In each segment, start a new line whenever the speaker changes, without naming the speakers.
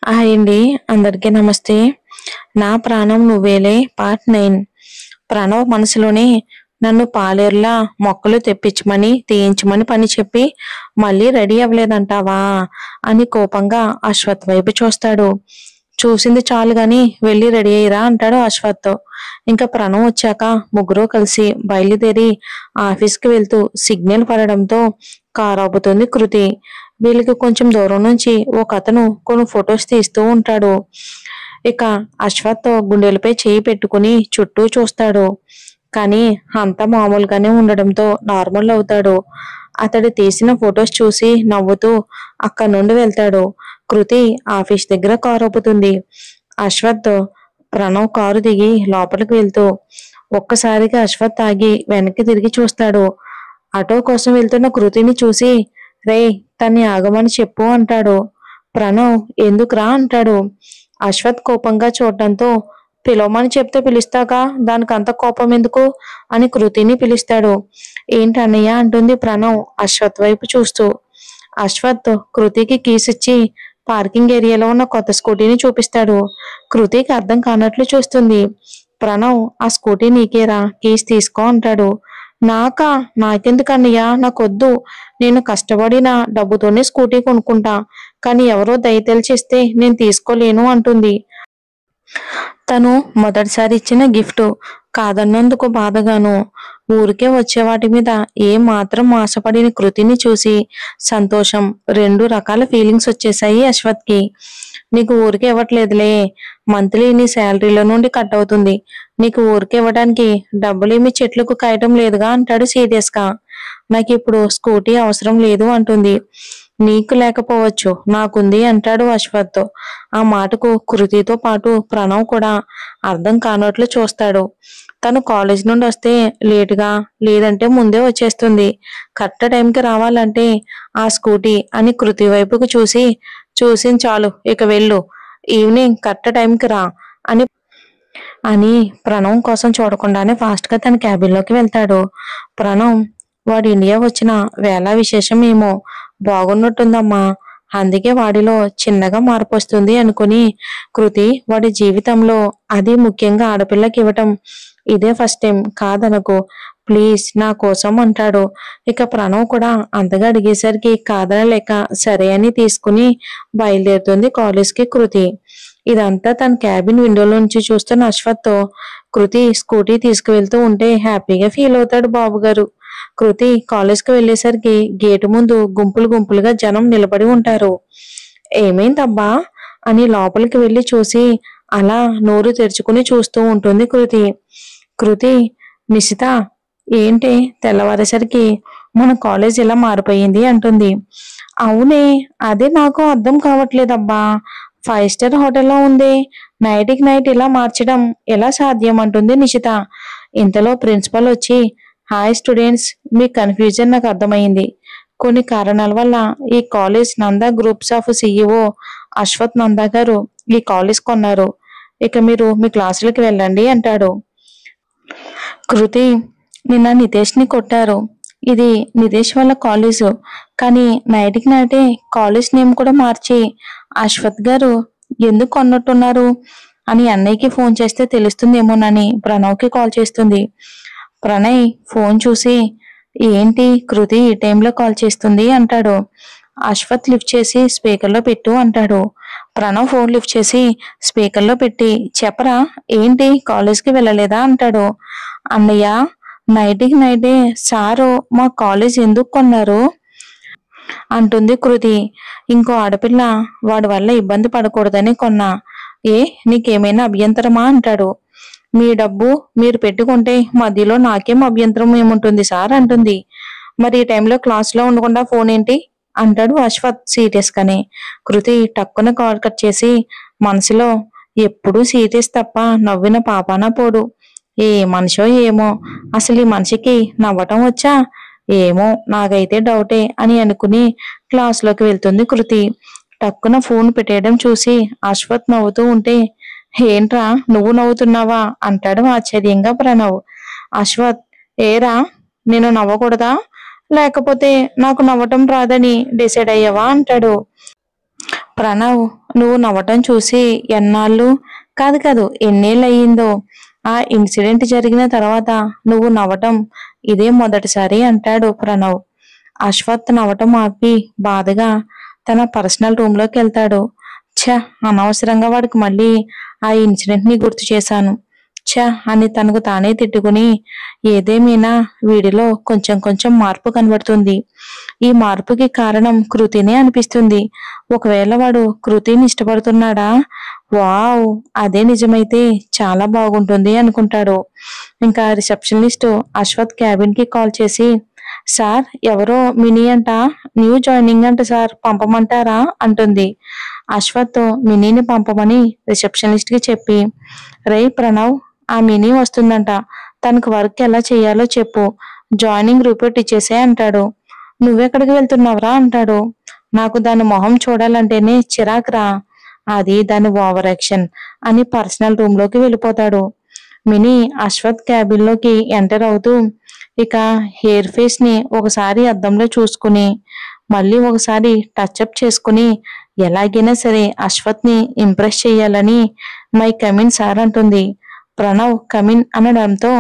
Hi అండి. అందరికీ నమస్తే. నా ప్రాణం నువ్వేలే పార్ట్ 9. ప్రణవ్ మనసులోనే నన్ను పాలేరులా మొక్కలు తెప్పించమని తీయించమని పని చెప్పి మళ్ళీ రెడీ అవ్వలేదంటావా అని కోపంగా అశ్వత్ వైపు చూస్తాడు. చూసింది చాలు గాని వెళ్ళి రెడీ అయ్యిరా అంటాడు అశ్వత్. ఇంకా ప్రణవ్ వచ్చాక ముగ్గురు కలిసి బయలుదేరి ఆఫీస్కి వెళ్తూ సిగ్నల్ పడడంతో కారు ఆపుతుంది కృతి. వీళ్ళకి కొంచెం దూరం నుంచి ఒక అతను కొన్ని ఫొటోస్ తీస్తూ ఉంటాడు. ఇక అశ్వత్ గుండెలపై చేయి పెట్టుకుని చుట్టూ చూస్తాడు. కానీ అంతా మామూలుగానే ఉండడంతో నార్మల్ అవుతాడు. అతడు తీసిన ఫొటోస్ చూసి నవ్వుతూ అక్కడి నుండి వెళ్తాడు. కృతి ఆఫీస్ దగ్గర కారు ఆపుతుంది. అశ్వత్ ప్రణవ్ కారు దిగి లోపలికి వెళ్తూ ఒక్కసారిగా అశ్వత్ ఆగి వెనక్కి తిరిగి చూస్తాడు. ఆటో కోసం వెళ్తున్న కృతిని చూసి రేయ్ తన్ని ఆగమని చెప్పు అంటాడు. ప్రణవ్ ఎందుకురా అంటాడు. అశ్వత్ కోపంగా చూడటంతో పిలవమని చెప్తే పిలుస్తాగా దానికి అంత కోపం ఎందుకు అని కృతిని పిలుస్తాడు. ఏంటన్నయ్య అంటుంది ప్రణవ్ అశ్వత్ వైపు చూస్తూ. అశ్వత్ కృతికి కీస్ ఇచ్చి పార్కింగ్ ఏరియాలో ఉన్న కొత్త స్కూటీని చూపిస్తాడు. కృతికి అర్థం కానట్లు చూస్తుంది. ప్రణవ్ ఆ స్కూటీ నీకేరా కీస్ తీసుకో అంటాడు. నాకెందుకు అన్నయ్య నాకొద్దు, నేను కష్టపడిన డబ్బుతోనే స్కూటీ కొనుక్కుంటా, కానీ ఎవరో దయ తెలిచిస్తే నేను తీసుకోలేను అంటుంది. తను మొదటిసారి ఇచ్చిన గిఫ్ట్ కాదన్నందుకు బాధగాను. ఊరికే వచ్చే వాటి మీద ఏ మాత్రం ఆశపడిన కృతిని చూసి సంతోషం, రెండు రకాల ఫీలింగ్స్ వచ్చేసాయి అశ్వత్కి. నీకు ఊరికే ఇవ్వట్లేదులే, మంత్లీ నీ శాలరీలో నుండి కట్ అవుతుంది, నీకు ఊరికే ఇవ్వడానికి డబ్బులేమి చెట్లకు కాయటం లేదుగా అంటాడు సీరియస్ గా. నాకు ఇప్పుడు స్కూటీ అవసరం లేదు అంటుంది. నీకు లేకపోవచ్చు, నాకుంది అంటాడు అశ్వత్. ఆ మాటకు కృతితో పాటు ప్రణవ్ కూడా అర్థం కానట్లు చూస్తాడు. తను కాలేజ్ నుండి వస్తే లేటుగా లేదంటే ముందే వచ్చేస్తుంది. కరెక్ట్ టైంకి రావాలంటే ఆ స్కూటీ అని కృతి వైపుకు చూసింది చాలు, ఇక వెళ్ళు, ఈవినింగ్ కరెక్ట్ టైంకి రా అని అని ప్రణవ్ కోసం చూడకుండానే ఫాస్ట్ గా తన క్యాబిన్ లోకి వెళ్తాడు. ప్రణవ్ వాడు ఇండియా వచ్చిన వేళ విశేషం ఏమో బాగున్నట్టుందమ్మా, అందుకే వాడిలో చిన్నగా మార్పు వస్తుంది అనుకుని కృతి వాడి జీవితంలో, అది ముఖ్యంగా ఆడపిల్లకి ఇవ్వటం ఇదే ఫస్ట్ టైం కాదనకు ప్లీజ్ నా కోసం అంటాడు. ఇక ప్రణవ్ కూడా అంతగా అడిగేసరికి కాదనలేక సరే అని తీసుకుని బయలుదేరుతుంది కాలేజ్కి కృతి. ఇదంతా తన క్యాబిన్ విండోలో నుంచి చూస్తున్న అశ్వత్ కృతి స్కూటీ తీసుకువెళ్తూ ఉంటే హ్యాపీగా ఫీల్ అవుతాడు బాబు గారు. కృతి కాలేజ్కి వెళ్ళేసరికి గేటు ముందు గుంపులు గుంపులుగా జనం నిలబడి ఉంటారు. ఏమైందబ్బా అని లోపలికి వెళ్ళి చూసి అలా నోరు తెరుచుకుని చూస్తూ ఉంటుంది కృతి నిశిత, ఏంటి తెల్లవారేసరికి మన కాలేజ్ ఇలా మారిపోయింది అంటుంది. అవునే, అదే నాకు అర్థం కావట్లేదబ్బా, 5 స్టార్ హోటల్లో ఉంది, నైట్కి నైట్ ఇలా మార్చడం ఎలా సాధ్యం అంటుంది నిశిత. ఇంతలో ప్రిన్సిపల్ వచ్చి హాయ్ స్టూడెంట్స్, మీ కన్ఫ్యూజన్ నాకు అర్థమైంది. కొన్ని కారణాల వల్ల ఈ college Nanda groups of CEO Ashwath Nanda గారు ఈ కాలేజ్ కొన్నారు. ఇక మీరు మీ క్లాసులకి వెళ్ళండి అంటాడు. కృతి నిన్న నితేష్ని కొట్టారు, ఇది నితేష్ వాళ్ళ కాలేజు, కానీ నైట్కి నైటే కాలేజ్ నేమ్ కూడా మార్చి అశ్వత్ గారు ఎందుకు కొన్నట్టున్నారు అని అన్నయ్యకి ఫోన్ చేస్తే తెలుస్తుందేమోనని ప్రణవ్కి కాల్ చేస్తుంది. ప్రణయ్ ఫోన్ చూసి ఏంటి కృతి ఈ టైంలో కాల్ చేస్తుంది అంటాడు. అశ్వత్ లిఫ్ట్ చేసి స్పీకర్లో పెట్టు అంటాడు. ప్రణవ్ ఫోన్ లిఫ్ట్ చేసి స్పీకర్లో పెట్టి చెప్పరా ఏంటి కాలేజ్కి వెళ్ళలేదా అంటాడు. అన్నయ్య నైట్కి నైటే సారు మా కాలేజ్ ఎందుకు కొన్నారు అంటుంది కృతి. ఇంకో ఆడపిల్ల వాడి వల్ల ఇబ్బంది పడకూడదని కొన్నా, నీకేమైనా అభ్యంతరమా అంటాడు. మీ డబ్బు మీరు పెట్టుకుంటే మధ్యలో నాకేం అభ్యంతరం ఏముంటుంది సార్ అంటుంది. మరి ఈ టైంలో క్లాస్లో ఉండకుండా ఫోన్ ఏంటి అంటాడు అశ్వత్ సీరియస్ గానే. కృతి టక్కున కాల్ కట్ చేసి మనసులో ఎప్పుడూ సీరియస్ తప్ప నవ్విన పాపాన పోడు, ఏ మనిషో ఏమో, అసలు ఈ మనిషికి నవ్వటం వచ్చా ఏమో నాకైతే డౌటే అని అనుకుని క్లాస్లోకి వెళ్తుంది కృతి. టక్కున ఫోన్ పెట్టేయడం చూసి అశ్వత్ నవ్వుతూ ఉంటే ఏంట్రా నువ్వు నవ్వుతున్నావా అంటాడు ఆశ్చర్యంగా ప్రణవ్. అశ్వత్ ఏరా నేను నవ్వకూడదా, లేకపోతే నాకు నవ్వటం రాదని డిసైడ్ అయ్యావా అంటాడు. ప్రణవ్, నువ్వు నవ్వటం చూసి ఎన్నాళ్ళు కాదు కాదు ఎన్నేళ్ళు అయ్యిందో. ఆ ఇన్సిడెంట్ జరిగిన తర్వాత నువ్వు నవ్వటం ఇదే మొదటిసారి అంటాడు ప్రణవ్. అశ్వత్ నవ్వటం ఆపి బాధగా తన పర్సనల్ రూమ్ లోకి వెళ్తాడు. ఛ, అనవసరంగా వాడికి మళ్ళీ ఆ ఇన్సిడెంట్ ని గుర్తు చేశాను. ఛ అని తనకు తానే తిట్టుకుని, ఏదేమైనా వీడిలో కొంచెం కొంచెం మార్పు కనబడుతుంది. ఈ మార్పుకి కారణం కృతినే అనిపిస్తుంది. ఒకవేళ వాడు కృతిని ఇష్టపడుతున్నాడా? వావ్, అదే నిజమైతే చాలా బాగుంటుంది అనుకుంటాడు. ఇంకా రిసెప్షనిస్ట్ అశ్వత్ క్యాబిన్ కి కాల్ చేసి, సార్, ఎవరో మినీ అంట, న్యూ జాయినింగ్ అంట సార్, పంపమంటారా అంటుంది. అశ్వత్ మినీని పంపమని రిసెప్షనిస్ట్ కి చెప్పి, రే ప్రణవ్, ఆ మినీ వస్తుందంట, తనకు వర్క్ ఎలా చేయాలో చెప్పు, జాయినింగ్ రిపోర్ట్ ఇచ్చేసే అంటాడు. నువ్వెక్కడికి వెళ్తున్నావురా అంటాడు. నాకు దాని మొహం చూడాలంటేనే చిరాకురా, అది దాని ఓవర్ యాక్షన్ అని పర్సనల్ రూమ్ లోకి వెళ్ళిపోతాడు. మినీ అశ్వత్ క్యాబిన్ లోకి ఎంటర్ అవుతూ ఇక హెయిర్ ఫేస్ ని ఒకసారి అద్దంలో చూసుకుని మళ్ళీ ఒకసారి టచ్అప్ చేసుకుని ఎలాగైనా సరే అశ్వత్ ని ఇంప్రెస్ చేయాలని మై కమిన్ సార్ అంటుంది. ప్రణవ్ కమిన్ అనడంతో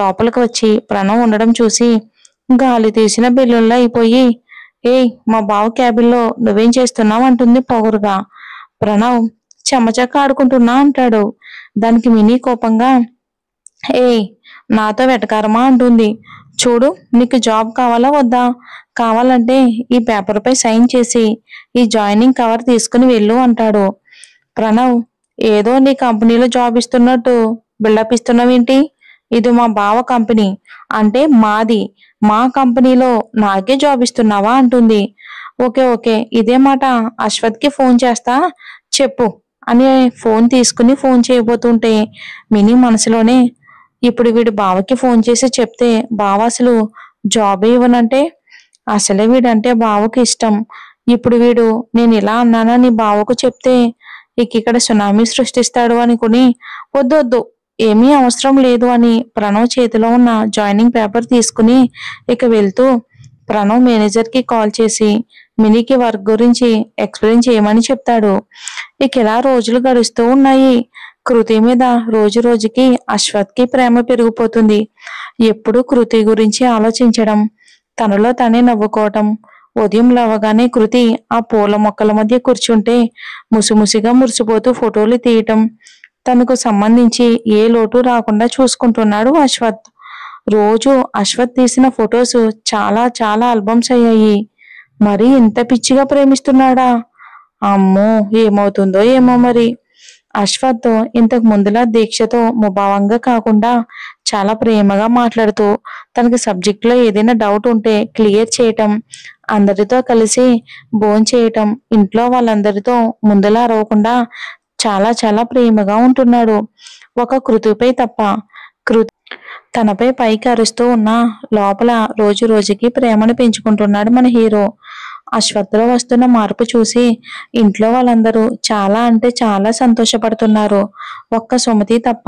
లోపలికి వచ్చి ప్రణవ్ ఉండడం చూసి గాలి తీసిన బెలూన్లా అయిపోయి, ఏయ్, మా బావ క్యాబిన్లో నువ్వేం చేస్తున్నావు అంటుంది పొగరుగా. ప్రణవ్, చెమ్మచక్క ఆడుకుంటున్నా అంటాడు. దానికి మినీ కోపంగా, ఏయ్, నాతో వెటకారమా అంటుంది. చూడు, నీకు జాబ్ కావాలా వద్దా? కావాలంటే ఈ పేపర్ పై సైన్ చేసి ఈ జాయినింగ్ కవర్ తీసుకుని వెళ్ళు అంటాడు. ప్రణవ్, ఏదో నీ కంపెనీలో జాబ్ ఇస్తున్నట్టు బిల్డప్ ఇస్తున్నావేంటి? ఇది మా బావ కంపెనీ, అంటే మాది, మా కంపెనీలో నాకే జాబ్ ఇస్తున్నావా అంటుంది. ఓకే ఓకే, ఇదే మాట అశ్వత్కి ఫోన్ చేస్తా, చెప్పు అని ఫోన్ తీసుకుని ఫోన్ చేయబోతుంటే మినీ మనసులోనే, ఇప్పుడు వీడు బావకి ఫోన్ చేసి చెప్తే బావ అసలు జాబ్ ఇవ్వనంటే, అసలే వీడంటే బావకి ఇష్టం. ఇప్పుడు వీడు నేను ఇలా అన్నానని బావకు చెప్తే ఇక్కడ సునామీ సృష్టిస్తాడు అనుకుని, వద్దు వద్దు, ఏమీ అవసరం లేదు అని ప్రణవ్ చేతిలో ఉన్న జాయినింగ్ పేపర్ తీసుకుని ఇక వెళ్తూ ప్రణవ్ మేనేజర్ కి కాల్ చేసి మినీకి వర్క్ గురించి ఎక్స్ప్లెయిన్ చేయమని చెప్తాడు. ఇక ఇలా రోజులు గడుస్తూ ఉన్నాయి. కృతి మీద రోజు రోజుకి అశ్వత్ కి ప్రేమ పెరిగిపోతుంది. ఎప్పుడు కృతి గురించి ఆలోచించడం, తనలో తనే నవ్వుకోవటం. ఉదయం లేవగానే కృతి ఆ పూల మొక్కల మధ్య కూర్చుంటే ముసిముసిగా మురిసిపోతూ ఫోటోలు తీయటం, తనకు సంబంధించి ఏ లోటు రాకుండా చూసుకుంటున్నాడు అశ్వత్. రోజు అశ్వత్ తీసిన ఫొటోస్ చాలా చాలా ఆల్బమ్స్ అయ్యాయి. మరి ఇంత పిచ్చిగా ప్రేమిస్తున్నాడా? అమ్మో, ఏమవుతుందో ఏమో మరి. అశ్వత్ ఇంతకు ముందులా దీక్షతో ముభావంగా కాకుండా చాలా ప్రేమగా మాట్లాడుతూ తనకి సబ్జెక్ట్ లో ఏదైనా డౌట్ ఉంటే క్లియర్ చేయటం, అందరితో కలిసి భోంచేయటం, ఇంట్లో వాళ్ళందరితో ముందులా అరవకుండా చాలా చాలా ప్రేమగా ఉంటున్నాడు. ఒక కృతిపై తప్ప. కృతి తనపై పైకి అరుస్తూ ఉన్న లోపల రోజు రోజుకి ప్రేమను పెంచుకుంటున్నాడు మన హీరో. అశ్వత్థలో వస్తున్న మార్పు చూసి ఇంట్లో వాళ్ళందరూ చాలా అంటే చాలా సంతోషపడుతున్నారు, ఒక్క సుమతి తప్ప.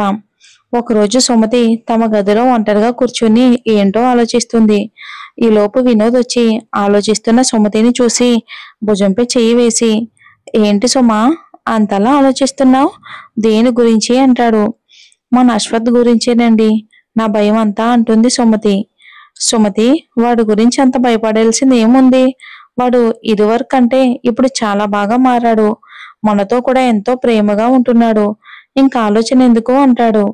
ఒకరోజు సుమతి తమ గదిలో ఒంటరిగా కూర్చుని ఏంటో ఆలోచిస్తుంది. ఈలోపు వినోద్ వచ్చి ఆలోచిస్తున్న సుమతిని చూసి భుజంపై చెయ్యి వేసి, ఏంటి సుమా, అంతలా ఆలోచిస్తున్నావు, దేని గురించి అంటాడు. మన అశ్వత్ గురించేనండి, నా భయం అంతా అంటుంది సుమతి. సుమతి, వాడి గురించి అంత భయపడాల్సింది ఏముంది? వాడు ఇదివరకంటే ఇప్పుడు చాలా బాగా మారాడు, మనతో కూడా ఎంతో ప్రేమగా ఉంటున్నాడు, ఇంకా ఆలోచన ఎందుకు అంటాడు.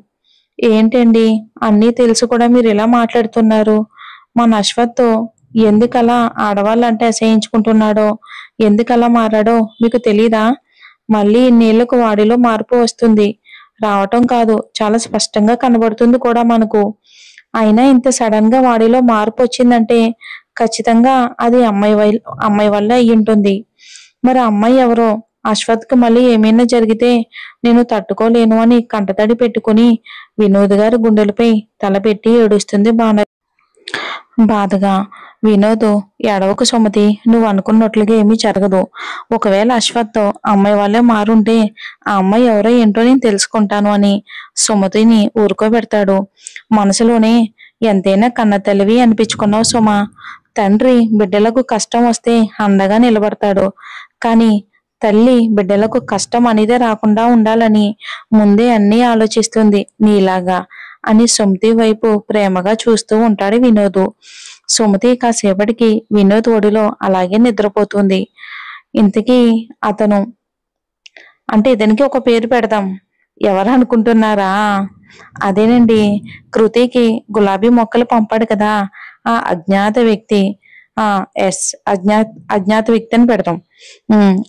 ఏంటండి, అన్నీ తెలుసు కూడా మీరు ఇలా మాట్లాడుతున్నారు? మన అశ్వత్ ఎందుకలా ఆడవాళ్ళంటే అసహించుకుంటున్నాడో, ఎందుకలా మారాడో మీకు తెలీదా? మళ్ళీ ఇన్నేళ్లకు వాడిలో మార్పు వస్తుంది, రావటం కాదు చాలా స్పష్టంగా కనబడుతుంది కూడా మనకు. అయినా ఇంత సడన్ గా వాడిలో మార్పు వచ్చిందంటే ఖచ్చితంగా అది అమ్మాయి వల్ల అయ్యి ఉంటుంది. మరి అమ్మాయి ఎవరో? అశ్వత్ కు మళ్ళీ ఏమైనా జరిగితే నేను తట్టుకోలేను అని కంటతడి పెట్టుకుని వినోద్ గారి గుండెలపై తలపెట్టి ఏడుస్తుంది బాధగా. వినోద్, ఎడవకు సుమతి, నువ్వు అనుకున్నట్లుగా ఏమీ జరగదు. ఒకవేళ అశ్వత్ అమ్మాయి వాళ్ళే మారుంటే ఆ అమ్మాయి ఎవరో ఏంటో నేను తెలుసుకుంటాను అని సుమతిని ఊరుకోబెడతాడు. మనసులోనే, ఎంతైనా కన్న తల్లివి అనిపించుకున్నావు సుమా, తండ్రి బిడ్డలకు కష్టం వస్తే అండగా నిలబడతాడు, కానీ తల్లి బిడ్డలకు కష్టం అనేది రాకుండా ఉండాలని ముందే అన్నీ ఆలోచిస్తుంది నీలాగా అని సుమతి వైపు ప్రేమగా చూస్తూ ఉంటాడు వినోద్. సుమతి కాసేపటికి వినోద్ ఒడిలో అలాగే నిద్రపోతుంది. ఇంతకీ అతను అంటే ఇతనికి ఒక పేరు పెడదాం. ఎవరు అనుకుంటున్నారా? అదేనండి, కృతికి గులాబీ మొక్కలు పంపాడు కదా ఆ అజ్ఞాత వ్యక్తి. ఆ ఎస్, అజ్ఞాత వ్యక్తి అని పెడతాం.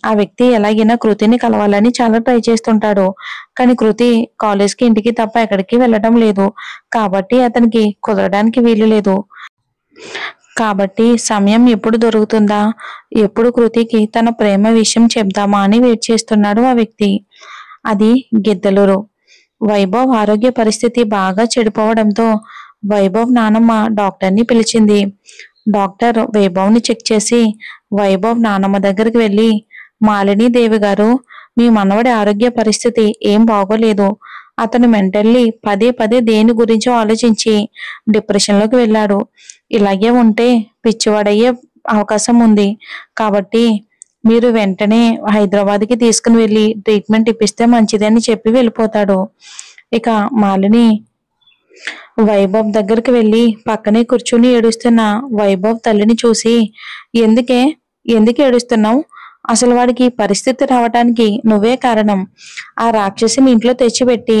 ఆ వ్యక్తి ఎలాగైనా కృతిని కలవాలని చాలా ట్రై చేస్తుంటాడు. కానీ కృతి కాలేజ్కి ఇంటికి తప్ప ఎక్కడికి వెళ్ళడం లేదు. కాబట్టి అతనికి కుదరడానికి వీలు లేదు. కాబట్టి సమయం ఎప్పుడు దొరుకుతుందా, ఎప్పుడు కృతికి తన ప్రేమ విషయం చెప్దామా అని వెయిట్ చేస్తున్నాడు ఆ వ్యక్తి. అది గిద్దలూరు. వైభవ్ ఆరోగ్య పరిస్థితి బాగా చెడిపోవడంతో వైభవ్ నానమ్మ డాక్టర్ని పిలిచింది. డాక్టర్ వైభవ్ని చెక్ చేసి వైభవ్ నానమ్మ దగ్గరికి వెళ్ళి, మాలిని దేవి గారు, మీ మనవడి ఆరోగ్య పరిస్థితి ఏం బాగోలేదు. అతను మెంటల్లీ పదే పదే దేని గురించో ఆలోచించి డిప్రెషన్లోకి వెళ్ళాడు. ఇలాగే ఉంటే పిచ్చివాడయ్యే అవకాశం ఉంది. కాబట్టి మీరు వెంటనే హైదరాబాద్కి తీసుకుని వెళ్ళి ట్రీట్మెంట్ ఇప్పిస్తే మంచిదని చెప్పి వెళ్ళిపోతాడు. ఇక మాలిని వైభవ్ దగ్గరికి వెళ్ళి పక్కనే కూర్చుని ఏడుస్తున్న వైభవ్ తల్లిని చూసి, ఎందుకే ఎందుకు ఏడుస్తున్నావు? అసలు వాడికి పరిస్థితి రావటానికి నువ్వే కారణం. ఆ రాక్షసిని ఇంట్లో తెచ్చిపెట్టి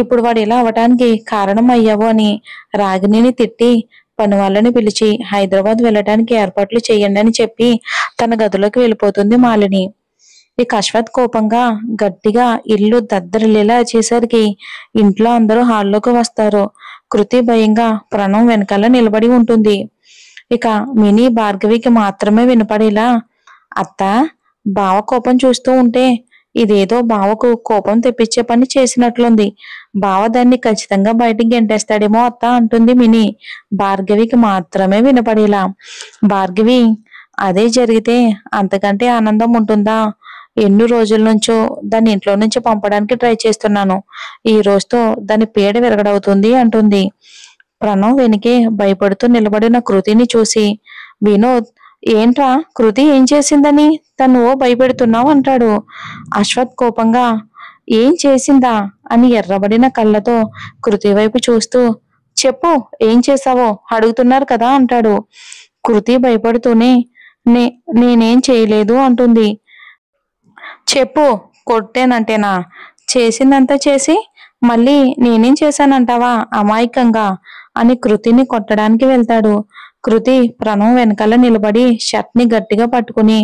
ఇప్పుడు వాడు ఇలా అవటానికి కారణం అయ్యావు అని రాగిణిని తిట్టి పని వాళ్ళని పిలిచి హైదరాబాద్ వెళ్ళటానికి ఏర్పాట్లు చేయండి అని చెప్పి తన గదిలోకి వెళ్ళిపోతుంది మాలిని. ఇక అశ్వత్ కోపంగా గట్టిగా ఇల్లు దద్దరిల్లేలా చేసరికి ఇంట్లో అందరూ హాల్లోకి వస్తారు. కృతి భయంగా ప్రణవ్ వెనకాల నిలబడి ఉంటుంది. ఇక మినీ భార్గవికి మాత్రమే వినపడేలా, అత్త, బావ కోపం చూస్తూ ఉంటే ఇదేదో బావకు కోపం తెప్పించే పని చేసినట్లుంది. బావ దాన్ని ఖచ్చితంగా బయటికి గెంటేస్తాడేమో అత్త అంటుంది మినీ భార్గవికి మాత్రమే వినపడేలా. భార్గవి, అదే జరిగితే అంతకంటే ఆనందం ఉంటుందా? ఎన్ని రోజుల నుంచో దాన్ని ఇంట్లో నుంచి పంపడానికి ట్రై చేస్తున్నాను. ఈ రోజుతో దాని పీడ విరగడవుతుంది అంటుంది. ప్రణవ్ వెనుకే భయపడుతూ నిలబడిన కృతిని చూసి, వినోద్, ఏంట్రా కృతి ఏం చేసిందని తను భయపెడుతున్నావు అంటాడు. అశ్వత్ కోపంగా, ఏం చేసిందా అని ఎర్రబడిన కళ్ళతో కృతి వైపు చూస్తూ, చెప్పు ఏం చేశావో అడుగుతున్నారు కదా అంటాడు. కృతి భయపడుతూనే, నేనేం చేయలేదు అంటుంది. చెప్పు, కొట్టేనంటేనా? చేసిందంతా చేసి మళ్ళీ నేనేం చేశానంటావా అమాయకంగా అని కృతిని కొట్టడానికి వెళ్తాడు. కృతి ప్రణవ్ వెనకాల నిలబడి షర్ట్ని గట్టిగా పట్టుకుని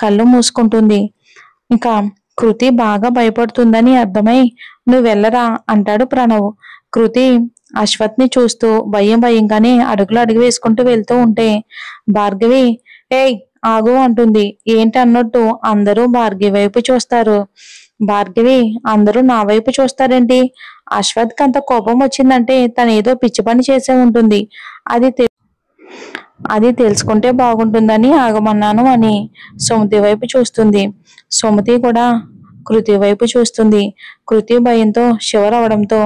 కళ్ళు మూసుకుంటుంది. ఇంకా కృతి బాగా భయపడుతుందని అర్థమై, నువ్వు వెళ్ళరా అంటాడు ప్రణవ్. కృతి అశ్వత్ని చూస్తూ భయంగానే అడుగులు అడుగు వేసుకుంటూ వెళ్తూ ఉంటే భార్గవి, ఏయ్ ఆగు అంటుంది. ఏంటి అన్నట్టు అందరూ భార్గవి వైపు చూస్తారు. భార్గవి, అందరూ నా వైపు చూస్తారేంటి? అశ్వత్కి అంత కోపం వచ్చిందంటే తను ఏదో పిచ్చి పని చేసే ఉంటుంది. అది తెలుసుకుంటే బాగుంటుందని ఆగమన్నాను అని సుమతి వైపు చూస్తుంది. సుమతి కూడా కృతి వైపు చూస్తుంది. కృతి భయంతో షివర్ అవడంతో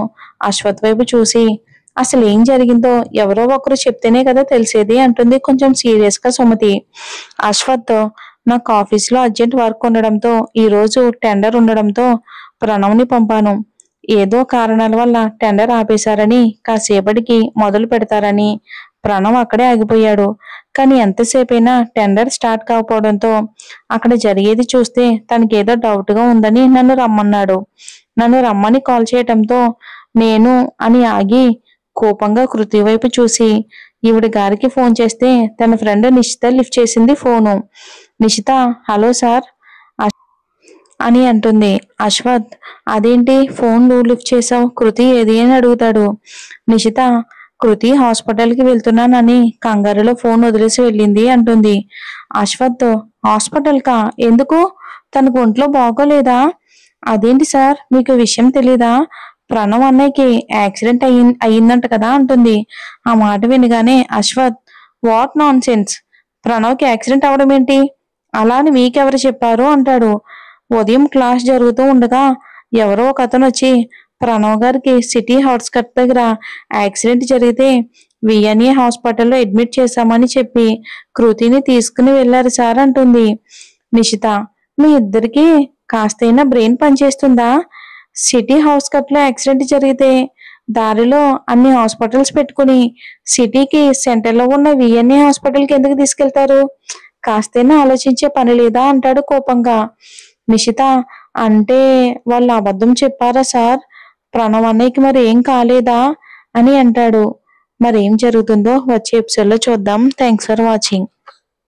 అశ్వత్ వైపు చూసి, అసలు ఏం జరిగిందో ఎవరో ఒకరు చెప్తేనే కదా తెలిసేది అంటుంది కొంచెం సీరియస్ గా సుమతి. అశ్వత్, నాకు ఆఫీస్లో అర్జెంట్ వర్క్ ఉండడంతో ఈ రోజు టెండర్ ఉండడంతో ప్రణవ్ని పంపాను. ఏదో కారణాల వల్ల టెండర్ ఆపేశారని కాసేపటికి మొదలు పెడతారని ప్రణవ్ అక్కడే ఆగిపోయాడు. కానీ ఎంతసేపైనా టెండర్ స్టార్ట్ కాకపోవడంతో అక్కడ జరిగేది చూస్తే తనకేదో డౌట్గా ఉందని నన్ను రమ్మన్నాడు. నన్ను రమ్మని కాల్ చేయటంతో నేను అని ఆగి కోపంగా కృతి వైపు చూసి, ఈవిడ గారికి ఫోన్ చేస్తే తన ఫ్రెండ్ నిషిత లిఫ్ట్ చేసింది ఫోను. నిషిత, హలో సార్ అని అంటుంది. అశ్వత్, అదేంటి ఫోన్ నువ్వు లిఫ్ట్ చేసావు, కృతి ఏది అని అడుగుతాడు. నిషిత, కృతి హాస్పిటల్కి వెళ్తున్నానని కంగారులో ఫోన్ వదిలేసి వెళ్ళింది అంటుంది. అశ్వత్, హాస్పిటల్కా? ఎందుకు? తనకు ఒంట్లో బాగోలేదా? అదేంటి సార్, మీకు విషయం తెలీదా? ప్రణవ్ అన్నయ్యకి యాక్సిడెంట్ అయ్యిందంట కదా అంటుంది. ఆ మాట వినగానే అశ్వత్, వాట్ నాన్ సెన్స్, ప్రణవ్కి యాక్సిడెంట్ అవడం ఏంటి? అలా అని మీకెవరు చెప్పారు అంటాడు. ఉదయం క్లాస్ జరుగుతూ ఉండగా ఎవరో ఒక అతను వచ్చి ప్రణవ్ గారికి సిటీ హాట్స్కట్ దగ్గర యాక్సిడెంట్ జరిగితే విఎన్ఏ హాస్పిటల్లో అడ్మిట్ చేశామని చెప్పి కృతిని తీసుకుని వెళ్ళారు సార్ అంటుంది. నిషిత, మీ ఇద్దరికి కాస్తైనా బ్రెయిన్ పనిచేస్తుందా? సిటీ హౌస్ కట్ లో యాక్సిడెంట్ జరిగితే దారిలో అన్ని హాస్పిటల్స్ పెట్టుకుని సిటీకి సెంటర్ లో ఉన్న విఎన్ఏ హాస్పిటల్ కి ఎందుకు తీసుకెళ్తారు? కాస్తైనా ఆలోచించే పని లేదా అంటాడు కోపంగా. నిషిత, అంటే వాళ్ళు అబద్ధం చెప్పారా సార్? ప్రణవ్ అన్నయ్యకి మరి ఏం కాలేదా అని అంటాడు. మరేం జరుగుతుందో వచ్చే ఎపిసోడ్ లో చూద్దాం. Thanks for watching.